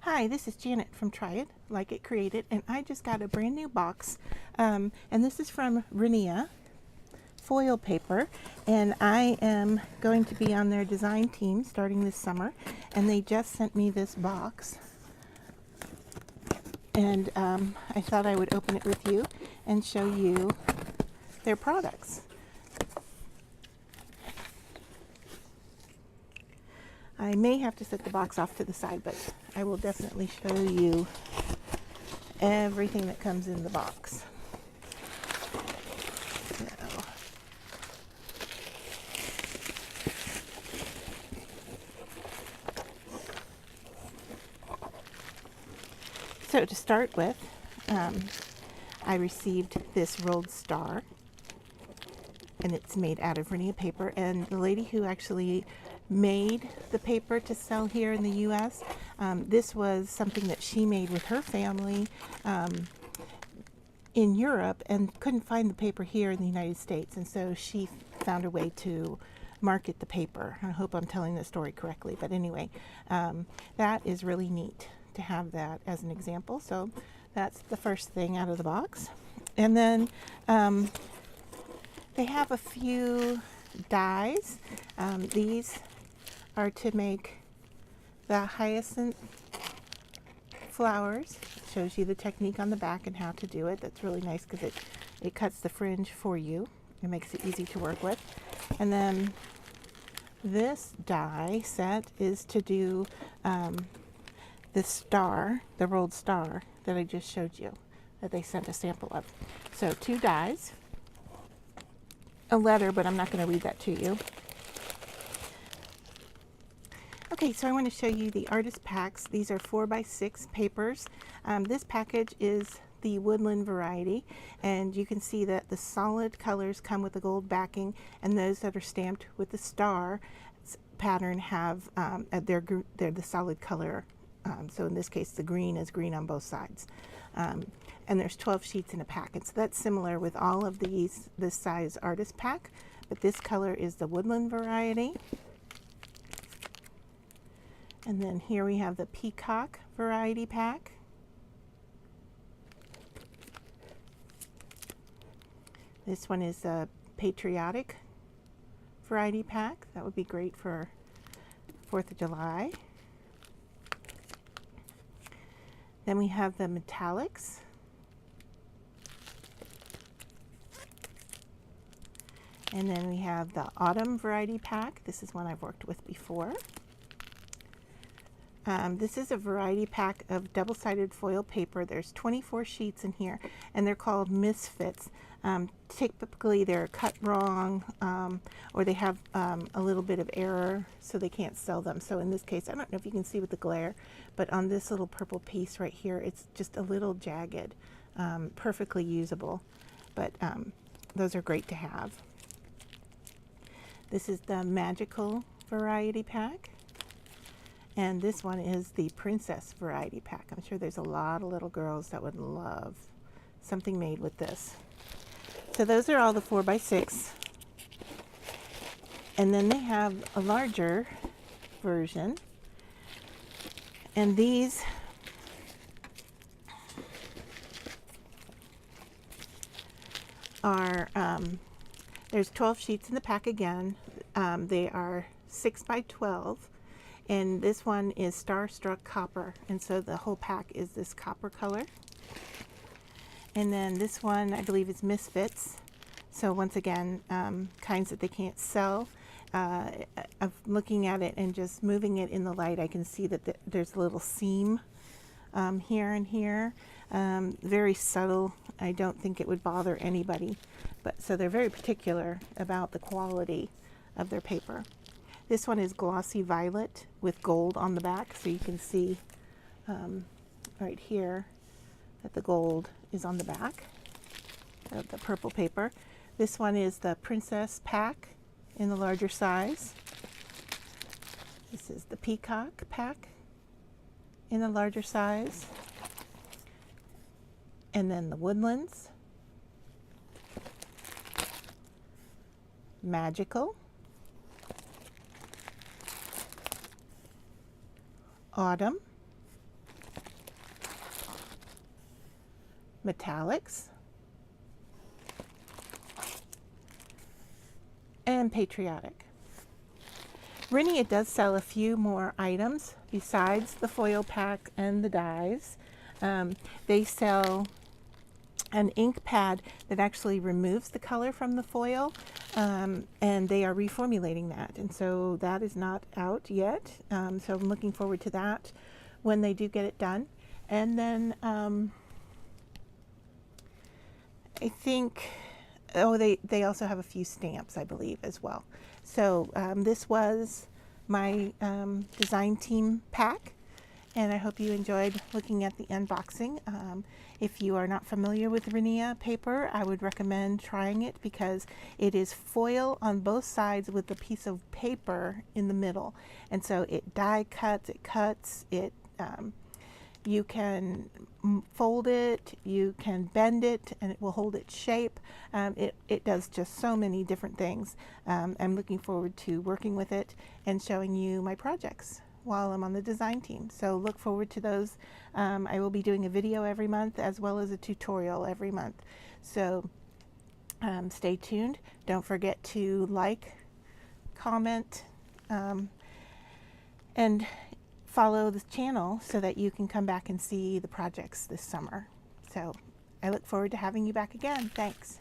Hi, this is Janet from Try It, Like It, Create It, and I just got a brand new box. And this is from Renia foil paper, and I am going to be on their design team starting this summer, and they just sent me this box. And I thought I would open it with you and show you their products. I may have to set the box off to the side, but I will definitely show you everything that comes in the box. So to start with, I received this rolled star, and it's made out of Renia paper, and the lady who actually made the paper to sell here in the U.S., this was something that she made with her family in Europe and couldn't find the paper here in the United States, and so she found a way to market the paper. I hope I'm telling the story correctly, but anyway, that is really neat to have that as an example. So that's the first thing out of the box. And then they have a few dies. These are to make the hyacinth flowers. It shows you the technique on the back and how to do it. That's really nice because it cuts the fringe for you. It makes it easy to work with. And then this die set is to do the star, the rolled star that I just showed you, that they sent a sample of. So 2 dies, a letter, but I'm not going to read that to you. Okay, so I want to show you the artist packs. These are 4x6 papers. This package is the woodland variety, and you can see that the solid colors come with the gold backing, and those that are stamped with the star pattern have they're the solid color. So in this case, the green is green on both sides. And there's 12 sheets in a pack. And so that's similar with all of these, this size artist pack, but this color is the woodland variety. And then here we have the peacock variety pack. This one is a patriotic variety pack. That would be great for 4th of July. Then we have the metallics. And then we have the autumn variety pack. This is one I've worked with before. This is a variety pack of double-sided foil paper. There's 24 sheets in here, and they're called Misfits. Typically they're cut wrong, or they have a little bit of error, so they can't sell them. So in this case, I don't know if you can see with the glare, but on this little purple piece right here, it's just a little jagged, perfectly usable, but those are great to have. This is the magical variety pack. And this one is the princess variety pack. I'm sure there's a lot of little girls that would love something made with this. So those are all the 4x6. And then they have a larger version. And these are, there's 12 sheets in the pack again. They are 6x12. And this one is Starstruck Copper, and so the whole pack is this copper color. And then this one, I believe, is Misfits. So once again, kinds that they can't sell. Of looking at it and just moving it in the light, I can see that there's a little seam here and here. Very subtle. I don't think it would bother anybody. But so they're very particular about the quality of their paper. This one is glossy violet with gold on the back, so you can see right here that the gold is on the back of the purple paper. This one is the princess pack in the larger size. This is the peacock pack in the larger size. And then the woodlands, magical, autumn, metallics, and patriotic. Rhinea does sell a few more items besides the foil pack and the dies. They sell an ink pad that actually removes the color from the foil, and they are reformulating that, and so that is not out yet, so I'm looking forward to that when they do get it done. And then I think, oh, they also have a few stamps, I believe, as well. So this was my design team pack, and I hope you enjoyed looking at the unboxing. If you are not familiar with Rhinea paper, I would recommend trying it because it is foil on both sides with a piece of paper in the middle, and so it die cuts, it cuts, it you can fold it, you can bend it, and it will hold its shape. It does just so many different things. I'm looking forward to working with it and showing you my projects while I'm on the design team. So look forward to those. I will be doing a video every month as well as a tutorial every month. So stay tuned. Don't forget to like, comment, and follow the channel so that you can come back and see the projects this summer. So I look forward to having you back again. Thanks.